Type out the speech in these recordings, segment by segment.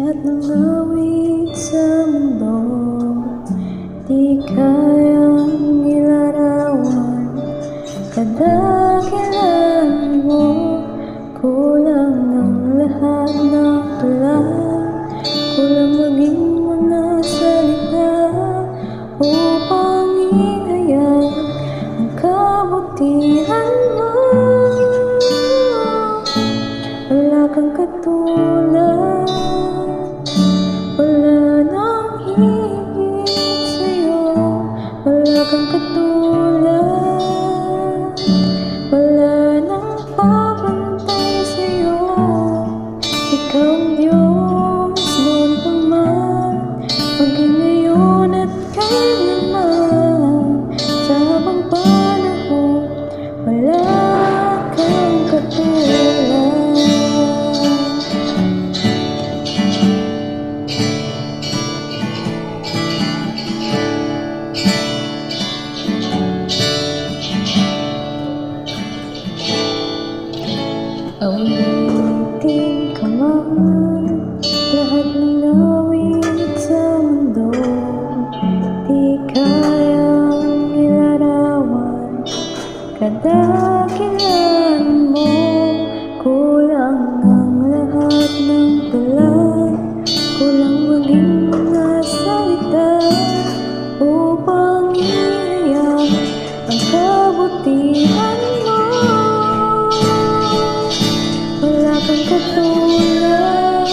Lahat ng awit sa mundo di kayang ilarawan. Kadakilan mo, kulang ang lahat ng tula. Kulang maging mga salita upang ihayag ang kabutihan mo. Wala kang katulad, wala nang higit sa'yo. Wala kang katulad, wala nang papantay sa'yo. Ikaw ang Diyos noon pa man, maging ngayon at kailanman. Sa habang panahon, wala kang katulad. Awitin ka man, lahat ng awit sa mundo di kayang ilarawan. Kadakilan mo, kulang ang lahat ng tula. Kulang maging mga salita upang ihayag ang kabutihan mo. Wala kang katulad,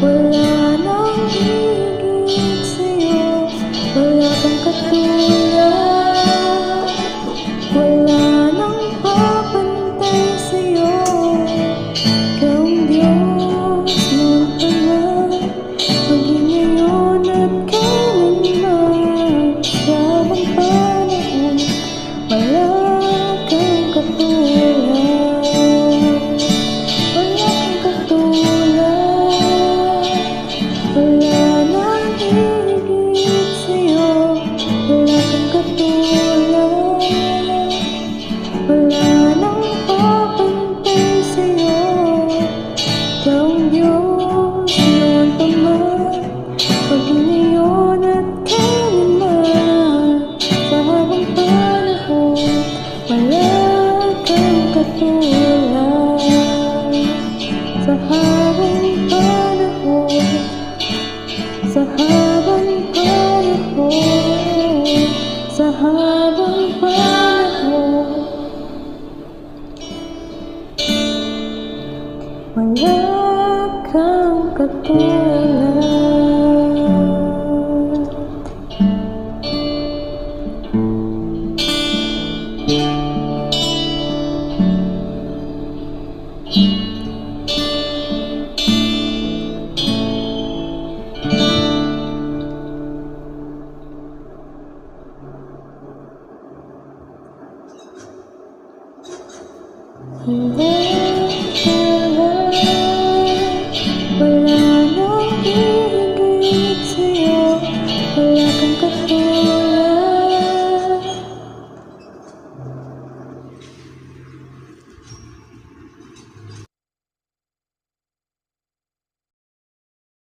wala nang higit sa'yo. Wala kang katulad, wala nang papantay sa'yo. Ikaw ang Diyos noon pa man, maging ngayon at kailanman. Sa habang panahon, wala kang katulad. Sa habang panahon, sa habang panahon, sa habang panahon, wala kang katulad.